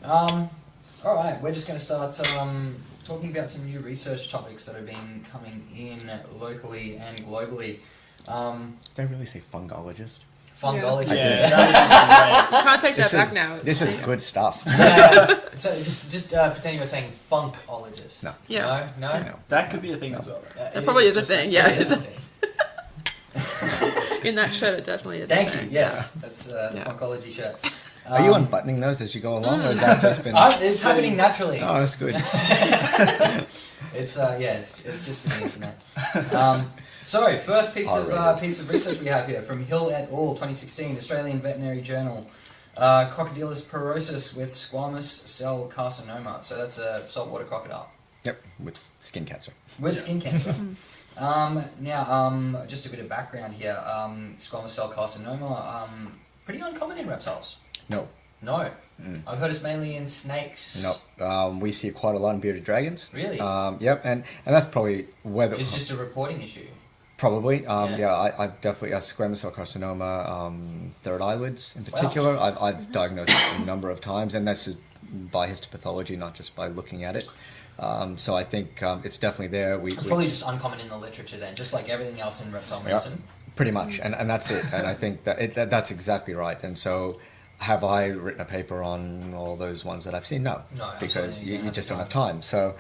All right, we're just going to start talking about some new research topics that have been coming in locally and globally. Did I really say fungologist? Fungology. Yeah, that You can't take that This back is- now. This is good stuff. Yeah. So just pretend you were saying funkologist. No. Yeah. No? No. that could be a thing as well. Right? That probably is a just thing, yeah. it is a thing. In that shirt, it definitely is. Thank a you, thing. yes. That's a Yeah. funkology shirt. Are you unbuttoning those as you go along, or has that just been? It's happening naturally. Oh, that's good. It's it's just for the internet. So first piece of research we have here from Hill et al. 2016, Australian Veterinary Journal. Crocodylus porosus with squamous cell carcinoma. So that's a saltwater crocodile Yep, with skin cancer. with skin cancer. Now, just a bit of background here. Squamous cell carcinoma, pretty uncommon in reptiles. No, No, I've heard it's mainly in snakes. no. We see it quite a lot in bearded dragons. Really? Yep, and that's probably whether It's just a reporting issue. probably. Yeah. Yeah, I've definitely squamous cell carcinoma, third eyelids in particular. I've diagnosed it a number of times, and that's by histopathology, not just by looking at it. So I think it's definitely there. It's probably just uncommon in the literature then, just like everything else in reptile medicine. Pretty much, and that's it. And I think that's exactly right. And so, have I written a paper on all those ones that I've seen? No, No, because absolutely, you just don't have time. So,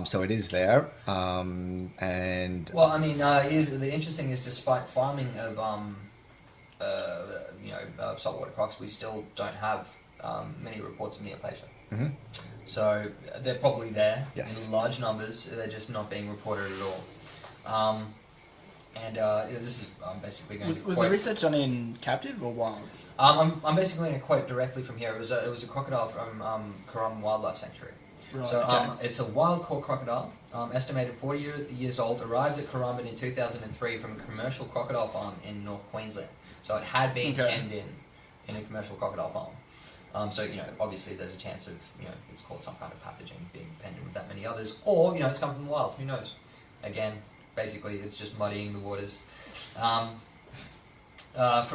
so it is there, and Well, I mean, the interesting is despite farming of saltwater crocs, we still don't have many reports of neoplasia. Mhm. So they're probably there Yes. in large numbers. They're just not being reported at all. This is basically going Was to the quote. research done in captive or wild? I'm basically going to quote directly from here. It was a crocodile from Currambine Wildlife Sanctuary. Right. So okay. it's a wild-caught crocodile, estimated 40 years old, arrived at Currambine in 2003 from a commercial crocodile farm in North Queensland. So it had been penned in a commercial crocodile farm. So, obviously there's a chance of, it's called some kind of pathogen being penned in with that many others. Or, it's come from the wild, who knows? Again, basically it's just muddying the waters. From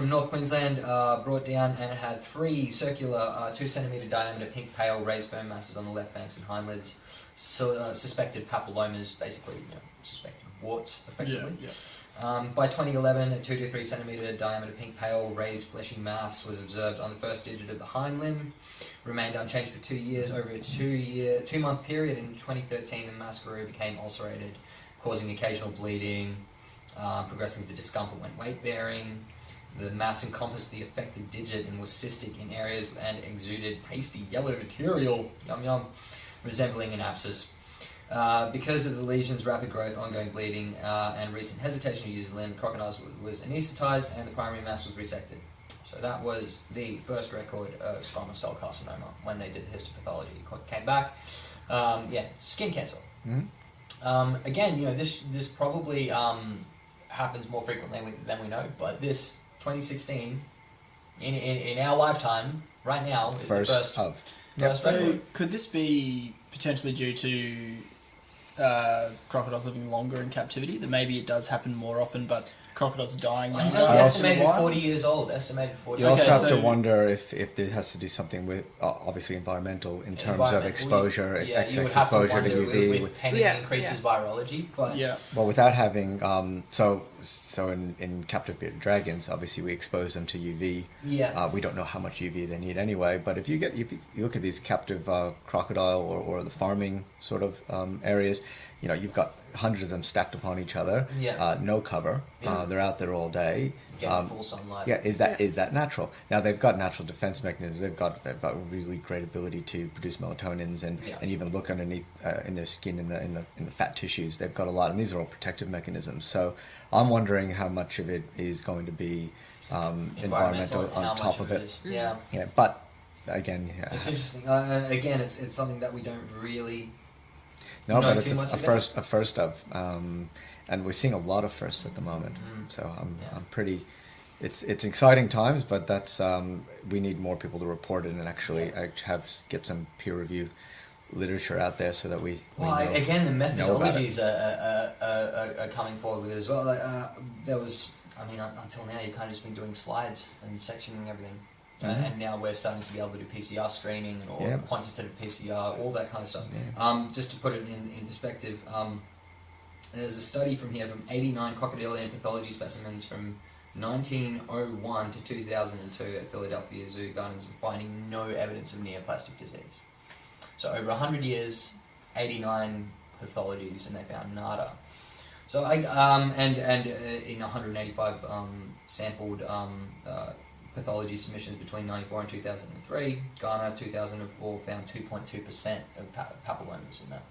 North Queensland, brought down, and it had 3 circular 2 centimetre diameter pink pale raised firm masses on the left flanks and hind lids. So, suspected papillomas, basically suspected warts, effectively. Yeah. By 2011, a 2 to 3 centimetre diameter pink pale raised fleshy mass was observed on the first digit of the hind limb. Remained unchanged for 2 years. Over a 2-month period in 2013, the mass grew, became ulcerated, causing occasional bleeding, progressing to discomfort when weight bearing. The mass encompassed the affected digit and was cystic in areas and exuded pasty yellow material, yum yum, resembling an abscess. Because of the lesion's rapid growth, ongoing bleeding, and recent hesitation to use the limb, the crocodile was anaesthetized and the primary mass was resected. So that was the first record of squamous cell carcinoma when they did the histopathology. It came back, skin cancer. Mhm. Again, this probably happens more frequently than we know, but this 2016, in our lifetime, right now, is the first of. first So record. could this be potentially due to crocodiles living longer in captivity? That maybe it does happen more often, but crocodiles are dying He's younger. only I estimated Wild? 40 years old. Estimated 40 You years also Okay, have to so- wonder if this has to do something with obviously environmental in terms of Environmental, exposure, yeah, you excess would have to exposure to wonder UV. with penning Yeah, increases virology, but Yeah. Well, without having so in captive bearded dragons, obviously we expose them to UV. yeah, We don't know how much UV they need anyway. But if you look at these captive crocodile or the farming sort of areas, you've got hundreds of them stacked upon each other. Yeah. No cover. Yeah. They're out there all day. getting full sunlight. Yeah, is that natural? Now they've got natural defense mechanisms. They've got really great ability to produce melatonins and even look underneath in their skin in the fat tissues. They've got a lot, and these are all protective mechanisms. So I'm wondering how much of it is going to be environmental and how on top much of it it. is. Yeah, Yeah, but again, it's interesting. Again, it's something that we don't really. no, know but it's too much a about. first of, and we're seeing a lot of firsts at the moment. Mm. So Yeah. I'm pretty. It's exciting times, but that's we need more people to report it and actually get some peer review literature out there so that we Well, know, again, the know about it. methodologies are coming forward with it as well. There was, until now, you've kind of just been doing slides and sectioning everything. and now we're starting to be able to do PCR screening or quantitative PCR, all that kind of stuff. Just to put it in perspective, there's a study from here from 89 crocodilian pathology specimens from 1901 to 2002 at Philadelphia Zoo Gardens, finding no evidence of neoplastic disease. So over 100 years, 89 pathologies, and they found nada. So in 185 sampled pathology submissions between 94 and 2003, Ghana 2004 found 2.2% of papillomas in that.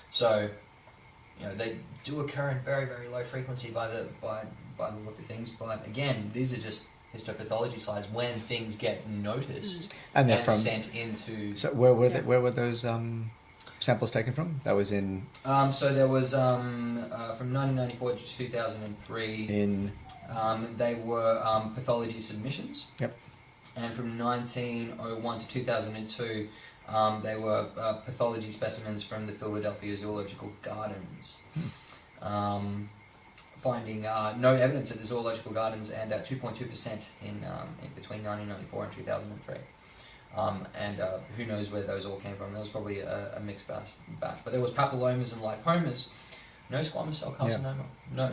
So, they do occur in very, very low frequency by the look of things. But again, these are just histopathology slides when things get noticed and sent into. So where were those samples taken from? That was in. So there was from 1994 to 2003. They were pathology submissions. Yep. And from 1901 to 2002, they were pathology specimens from the Philadelphia Zoological Gardens. Finding no evidence at the Zoological Gardens and 2.2% in between 1994 and 2003. And who knows where those all came from. There was probably a mixed batch. But there was papillomas and lipomas, no squamous cell carcinoma,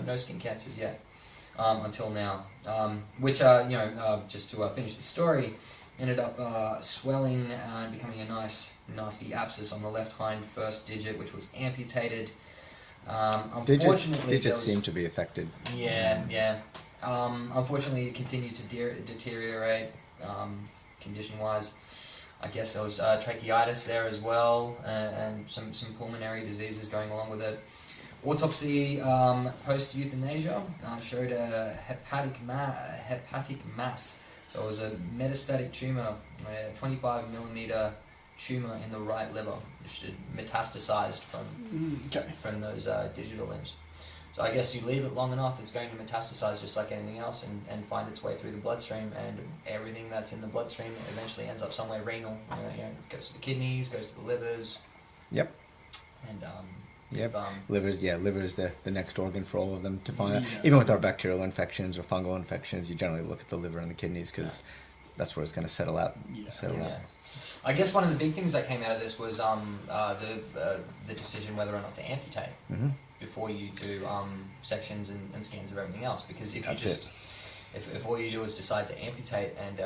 no skin cancers yet. Until now, which just to finish the story, ended up swelling and becoming a nice nasty abscess on the left hind first digit, which was amputated. Unfortunately, digits seem to be affected. Yeah. Unfortunately, it continued to deteriorate condition-wise. I guess there was tracheitis there as well, and some pulmonary diseases going along with it. Autopsy post-euthanasia showed a hepatic mass. So it was a metastatic tumour, a 25 millimeter tumour in the right liver, which had metastasized from those digital limbs. So I guess you leave it long enough, it's going to metastasize just like anything else and find its way through the bloodstream, and everything that's in the bloodstream eventually ends up somewhere renal. It goes to the kidneys, goes to the livers. Yep. And liver is the next organ for all of them to find out. Even with our bacterial infections or fungal infections, you generally look at the liver and the kidneys because that's where it's going to settle out. I guess one of the big things that came out of this was the decision whether or not to amputate before you do sections and scans of everything else. Because if if all you do is decide to amputate and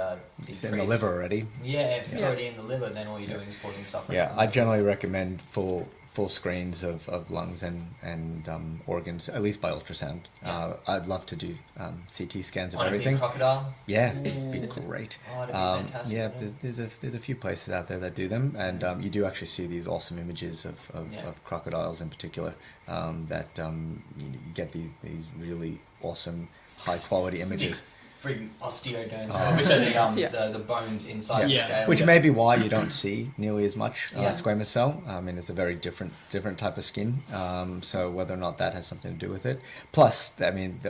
it's in the liver already. If it's already in the liver, then all you're doing is causing suffering. I generally recommend full screens of lungs and organs, at least by ultrasound. I'd love to do CT scans of everything. Crocodile? Yeah, it'd be great. Oh, that'd be fantastic. There's a few places out there that do them, and you do actually see these awesome images of crocodiles in particular. That you get these really awesome high quality images. Freaking osteoderms, which are the bones inside the scale. Which may be why you don't see nearly as much squamous cell. I mean, it's a very different type of skin. So whether or not that has something to do with it. Plus, I mean,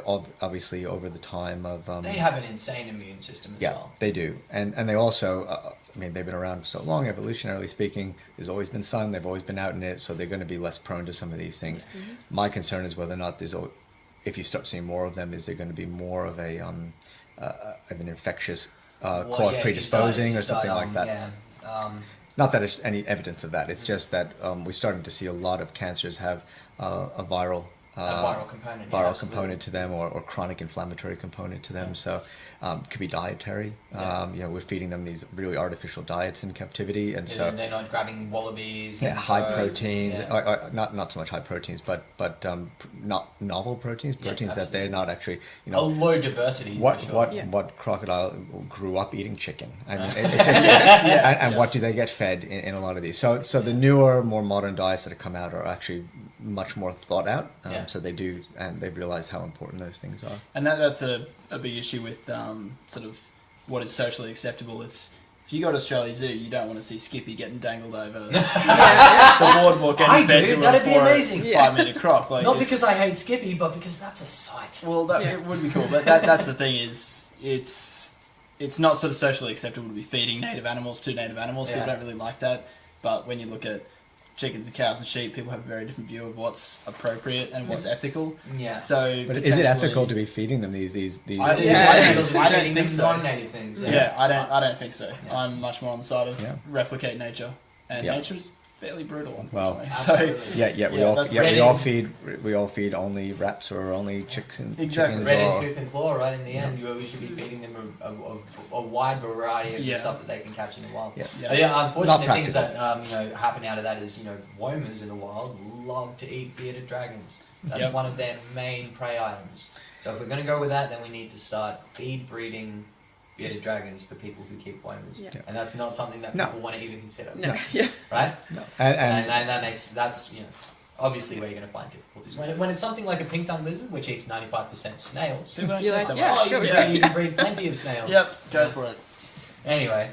obviously over the time of they have an insane immune system as well. Yeah, they do, and they also. I mean, they've been around for so long, evolutionarily speaking. There's always been sun. They've always been out in it, so they're going to be less prone to some of these things. My concern is whether or not if you start seeing more of them, is there going to be more of an infectious cause predisposing or something like that? Not that there's any evidence of that. It's just that we're starting to see a lot of cancers have a viral component to them, or chronic inflammatory component to them. So it could be dietary. We're feeding them these really artificial diets in captivity, and so they're not grabbing wallabies. High proteins, not so much high proteins, but not novel proteins that they're not actually. A low diversity. What crocodile grew up eating chicken? I mean, and what do they get fed in a lot of these? So the newer, more modern diets that have come out are actually much more thought out. So they do, and they've realized how important those things are. And that's a big issue with sort of what is socially acceptable. It's if you go to Australia Zoo, you don't want to see Skippy getting dangled over the boardwalk getting fed to that'd be amazing. 5-minute croc. Not because I hate Skippy, but because that's a sight. Well, it would be cool, but that's the thing is it's not sort of socially acceptable to be feeding native animals to native animals. People don't really like that. But when you look at chickens and cows and sheep, people have a very different view of what's appropriate and what's ethical. Yeah. So, But is it ethical to be feeding them these? I don't think so. Non-native things. Yeah, I don't think so. Yeah. I'm much more on the side of Yeah. replicate nature, and Yeah. nature is fairly brutal, Well, unfortunately. absolutely. we all feed only rats or only chicks and Exactly. chickens. Red in or, tooth and claw, right? In the end, we should be feeding them a wide variety of the Yeah. stuff that they can catch in the wild. Yeah. Yeah, unfortunate Not things that happen out of that is womas in the wild love to eat bearded dragons. That's Yep. one of their main prey items. So if we're going to go with that, then we need to start feed breeding bearded dragons for people who keep womas, Yeah. and that's not something that No. people want to even consider, No. No. Yeah. right? No. And And that's obviously where you're going to find difficulties. When it's something like a pink-tongued lizard, which eats 95% snails, People don't You're care like, so yeah, much. sure. you can breed plenty of snails. Yep, go for it. Anyway,